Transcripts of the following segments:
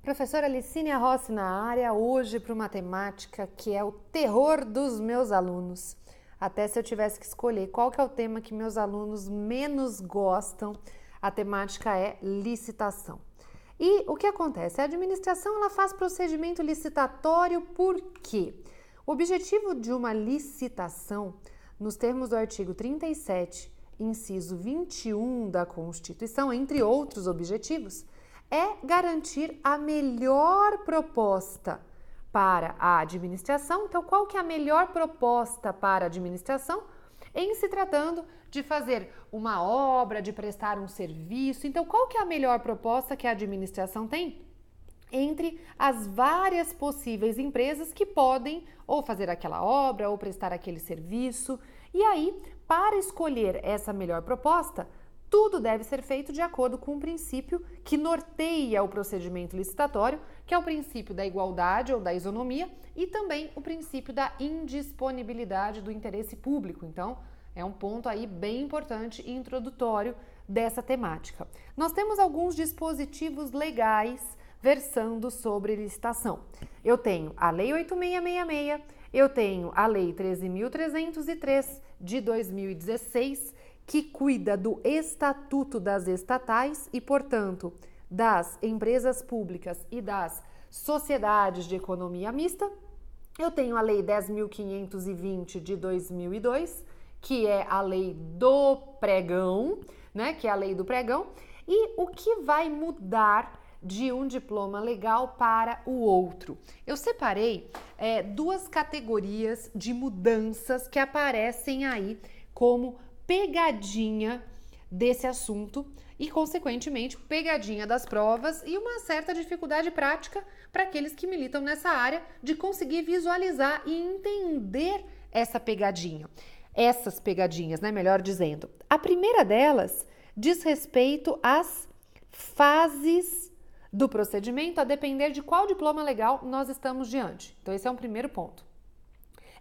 Professora Licínia Rossi na área, hoje para uma temática que é o terror dos meus alunos. Até se eu tivesse que escolher qual que é o tema que meus alunos menos gostam, a temática é licitação. E o que acontece? A administração ela faz procedimento licitatório por quê? O objetivo de uma licitação, nos termos do artigo 37, inciso 21 da Constituição, entre outros objetivos, é garantir a melhor proposta para a administração. Então, qual que é a melhor proposta para a administração? Em se tratando de fazer uma obra, de prestar um serviço. Então, qual que é a melhor proposta que a administração tem? Entre as várias possíveis empresas que podem ou fazer aquela obra ou prestar aquele serviço. E aí, para escolher essa melhor proposta, tudo deve ser feito de acordo com um princípio que norteia o procedimento licitatório, que é o princípio da igualdade ou da isonomia e também o princípio da indisponibilidade do interesse público. Então, é um ponto aí bem importante e introdutório dessa temática. Nós temos alguns dispositivos legais versando sobre licitação. Eu tenho a Lei 8666, eu tenho a Lei 13.303 de 2016, que cuida do Estatuto das Estatais e, portanto, das empresas públicas e das sociedades de economia mista. Eu tenho a Lei 10.520 de 2002, que é a Lei do Pregão, né? Que é a Lei do Pregão. E o que vai mudar de um diploma legal para o outro? Eu separei duas categorias de mudanças que aparecem aí como pegadinha desse assunto e, consequentemente, pegadinha das provas e uma certa dificuldade prática para aqueles que militam nessa área de conseguir visualizar e entender essa pegadinha. Essas pegadinhas, né? Melhor dizendo. A primeira delas diz respeito às fases do procedimento, a depender de qual diploma legal nós estamos diante. Então, esse é um primeiro ponto.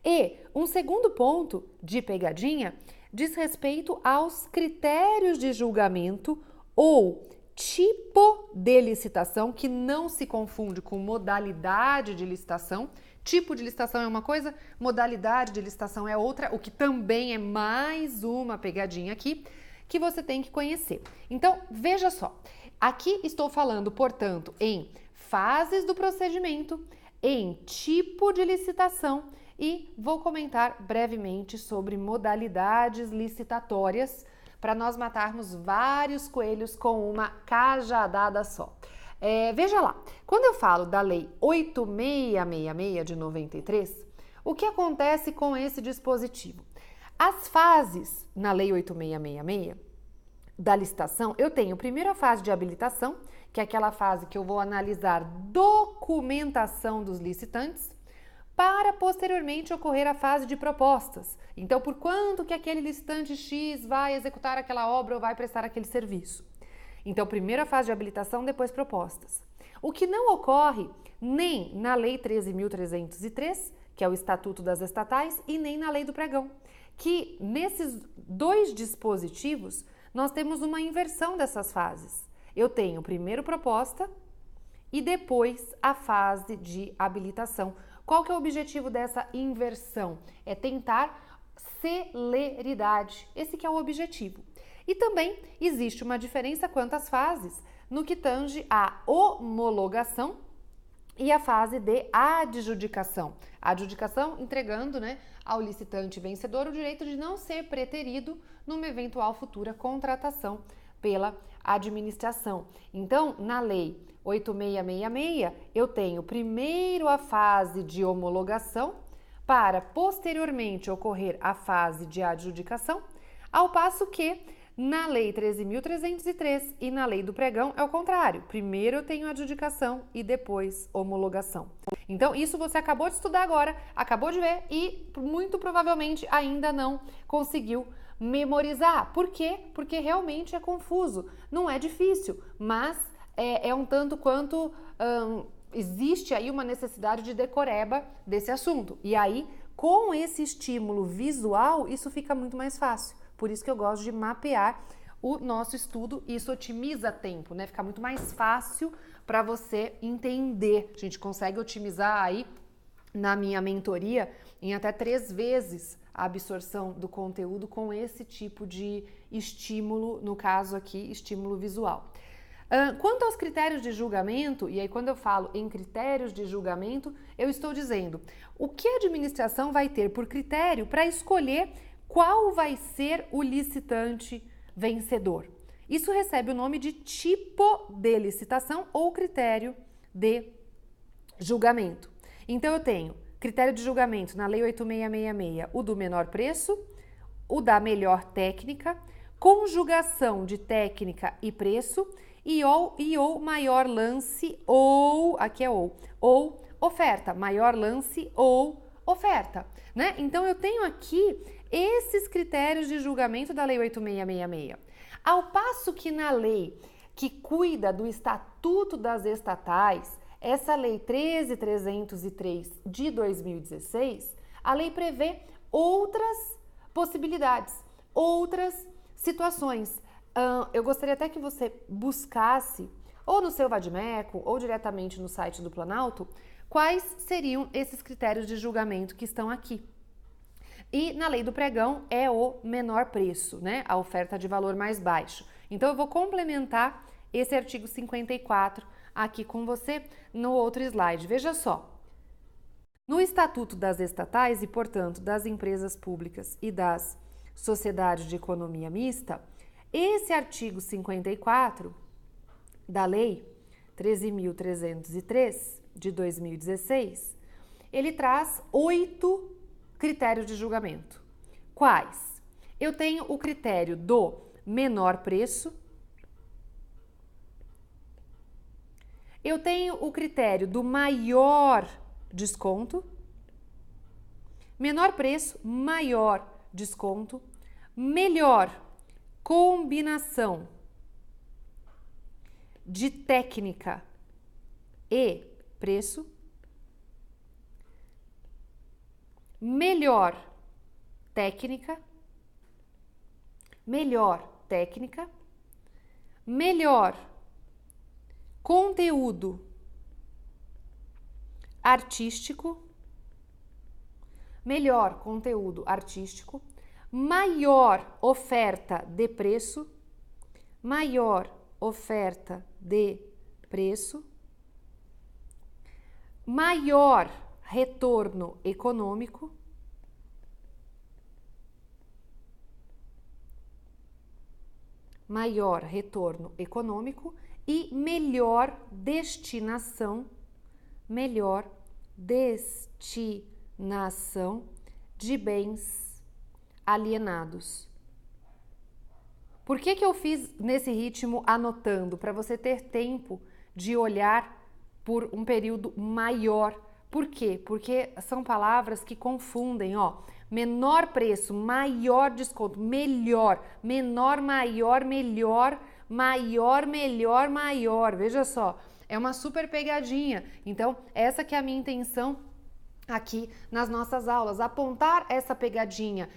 E um segundo ponto de pegadinha diz respeito aos critérios de julgamento ou tipo de licitação, que não se confunde com modalidade de licitação. Tipo de licitação é uma coisa, modalidade de licitação é outra, o que também é mais uma pegadinha aqui que você tem que conhecer. Então, veja só, aqui estou falando, portanto, em fases do procedimento, em tipo de licitação e vou comentar brevemente sobre modalidades licitatórias para nós matarmos vários coelhos com uma cajadada só. Veja lá, quando eu falo da Lei 8666 de 93, o que acontece com esse dispositivo? As fases na Lei 8666 da licitação, eu tenho primeiro a fase de habilitação, que é aquela fase que eu vou analisar documentação dos licitantes, para posteriormente ocorrer a fase de propostas. Então, por quanto que aquele licitante X vai executar aquela obra ou vai prestar aquele serviço? Então, primeiro a fase de habilitação, depois propostas. O que não ocorre nem na Lei 13.303, que é o Estatuto das Estatais, e nem na Lei do Pregão, que nesses dois dispositivos nós temos uma inversão dessas fases. Eu tenho primeiro proposta e depois a fase de habilitação. Qual que é o objetivo dessa inversão? É tentar celeridade. Esse que é o objetivo. E também existe uma diferença quanto às fases no que tange à homologação e a fase de adjudicação. A adjudicação entregando, né, ao licitante vencedor o direito de não ser preterido numa eventual futura contratação pela administração. Então, na Lei 8666, eu tenho primeiro a fase de homologação para posteriormente ocorrer a fase de adjudicação, ao passo que na Lei 13.303 e na Lei do Pregão é o contrário. Primeiro eu tenho adjudicação e depois homologação. Então, isso você acabou de estudar agora, acabou de ver e muito provavelmente ainda não conseguiu memorizar. Por quê? Porque realmente é confuso. Não é difícil, mas é um tanto quanto existe aí uma necessidade de decoreba desse assunto. E aí, com esse estímulo visual, isso fica muito mais fácil. Por isso que eu gosto de mapear o nosso estudo e isso otimiza tempo, né? Fica muito mais fácil para você entender. A gente consegue otimizar aí, na minha mentoria, em até 3 vezes a absorção do conteúdo com esse tipo de estímulo, no caso aqui, estímulo visual. Quanto aos critérios de julgamento, e aí quando eu falo em critérios de julgamento, eu estou dizendo o que a administração vai ter por critério para escolher qual vai ser o licitante vencedor. Isso recebe o nome de tipo de licitação ou critério de julgamento. Então eu tenho critério de julgamento na Lei 8666, o do menor preço, o da melhor técnica, conjugação de técnica e preço e ou maior lance ou, aqui é ou oferta, maior lance ou oferta, né? Então eu tenho aqui esses critérios de julgamento da Lei 8666. Ao passo que na lei que cuida do Estatuto das Estatais, essa lei 13.303 de 2016, a lei prevê outras possibilidades, outras situações. Eu gostaria até que você buscasse, ou no seu Vadimeco, ou diretamente no site do Planalto, quais seriam esses critérios de julgamento que estão aqui. E na lei do pregão é o menor preço, né? A oferta de valor mais baixo. Então eu vou complementar esse artigo 54 aqui com você no outro slide. Veja só. No Estatuto das Estatais e, portanto, das empresas públicas e das sociedades de economia mista, esse artigo 54 da Lei 13.303 de 2016, ele traz 8 critérios de julgamento. Quais? Eu tenho o critério do menor preço, eu tenho o critério do maior desconto, menor preço, maior desconto, melhor combinação de técnica e preço, melhor técnica, melhor conteúdo artístico, melhor conteúdo artístico, maior oferta de preço, maior oferta de preço, maior retorno econômico, maior retorno econômico e melhor destinação de bens alienados. Por que eu fiz nesse ritmo anotando? Para você ter tempo de olhar por um período maior. Por quê? Porque são palavras que confundem, ó. Menor preço, maior desconto, melhor, menor, maior, melhor, maior, melhor, maior. Veja só, é uma super pegadinha. Então, essa que é a minha intenção aqui nas nossas aulas, apontar essa pegadinha.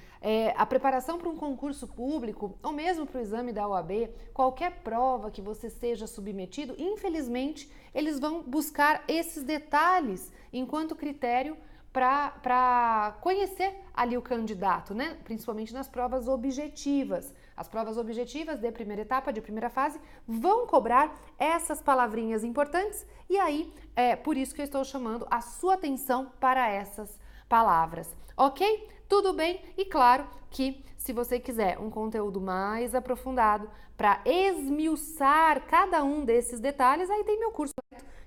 A preparação para um concurso público ou mesmo para o exame da OAB, qualquer prova que você seja submetido, infelizmente, eles vão buscar esses detalhes enquanto critério para conhecer ali o candidato, né? Principalmente nas provas objetivas. As provas objetivas de primeira etapa, de primeira fase, vão cobrar essas palavrinhas importantes e aí é por isso que eu estou chamando a sua atenção para essas palavras, ok? Tudo bem? E claro que se você quiser um conteúdo mais aprofundado para esmiuçar cada um desses detalhes, aí tem meu curso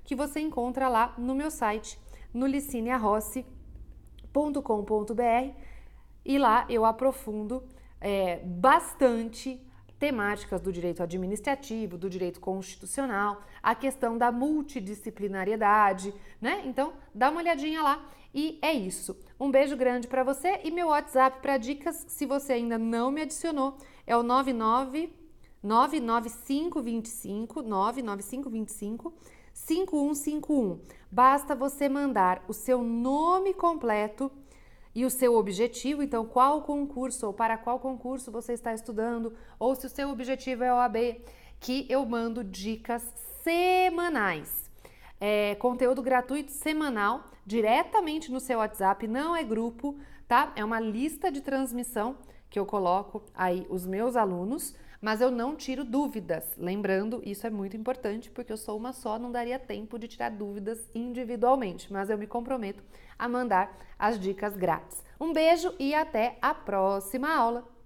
que você encontra lá no meu site, no liciniarossi.com.br, e lá eu aprofundo bastante temáticas do direito administrativo, do direito constitucional, a questão da multidisciplinariedade, né? Então, dá uma olhadinha lá e é isso. Um beijo grande para você e meu WhatsApp para dicas, se você ainda não me adicionou, é o 99525 5151. Basta você mandar o seu nome completo e o seu objetivo, então qual concurso ou para qual concurso você está estudando, ou se o seu objetivo é OAB, que eu mando dicas semanais. Conteúdo gratuito semanal, diretamente no seu WhatsApp, não é grupo, tá? É uma lista de transmissão que eu coloco aí os meus alunos, mas eu não tiro dúvidas. Lembrando, isso é muito importante, porque eu sou uma só, não daria tempo de tirar dúvidas individualmente, mas eu me comprometo a mandar as dicas grátis. Um beijo e até a próxima aula!